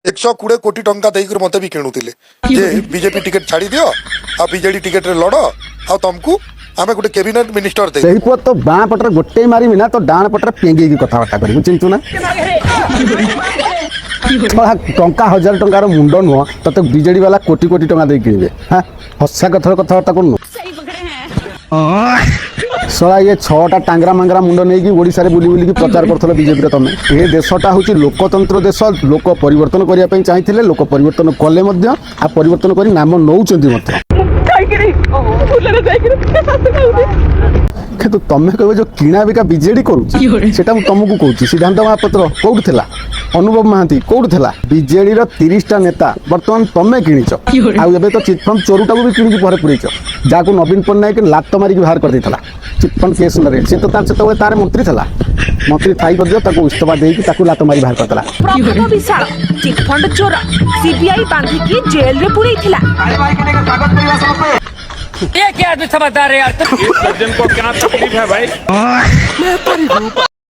120 कोटी टंका देकर मते भी किणुतिले जे बीजेपी टिकट छाड़ी दियो आ बीजेडी टिकट रे लड़ आ तुमको आमे गुटे कैबिनेट मिनिस्टर दे सही पुआ तो बाँ पटर गोटे मारिमी ना तो डाण पटर पेंगी की कथबार्ता करी चिंतु ना टंका 1000 टंकार मुंड नुह तते बीजेडी वाला कोटी कोटी टंका दे किणबे हां हस्सा कथबार्ता करनु सला ये 6टा टांगरा मांगरा मुंड नहीं कि ओडिसा रे बुली बुली की प्रचार करथलो बीजेपी रे तमे ए देशटा होची लोकतंत्र देश लोक परिवर्तन करिया पई चाहिथिले लोक परिवर्तन कले मध्य आ परिवर्तन करी नाम नौचंती मध्य तो तमे कहबे जो किणा बिका बीजेडी करू सेटा तुमको कहूची सिद्धांत महापात्र कोउठ थिला अनुभव महांती कोउठ थिला बीजेडी रो 30 टा नेता वर्तमान तमे किणीच आ एबे तो चिटफंड चोरुटा को भी किणी परे पुरैछ जाको नवीन पन्नायक लात मारी बाहर कर देथला चिटफंड केस रे से तो तार मंत्री थिला मंत्री थाई कर दियो ताको इस्तीफा देई कि ताको लात मारी बाहर करतला प्रभु विशाल चिटफंड चोर सीबीआई बांधी की जेल रे पुरई थिला ये क्या आदमी समझदार है यार। सज्जन को क्या तकलीफ है भाई।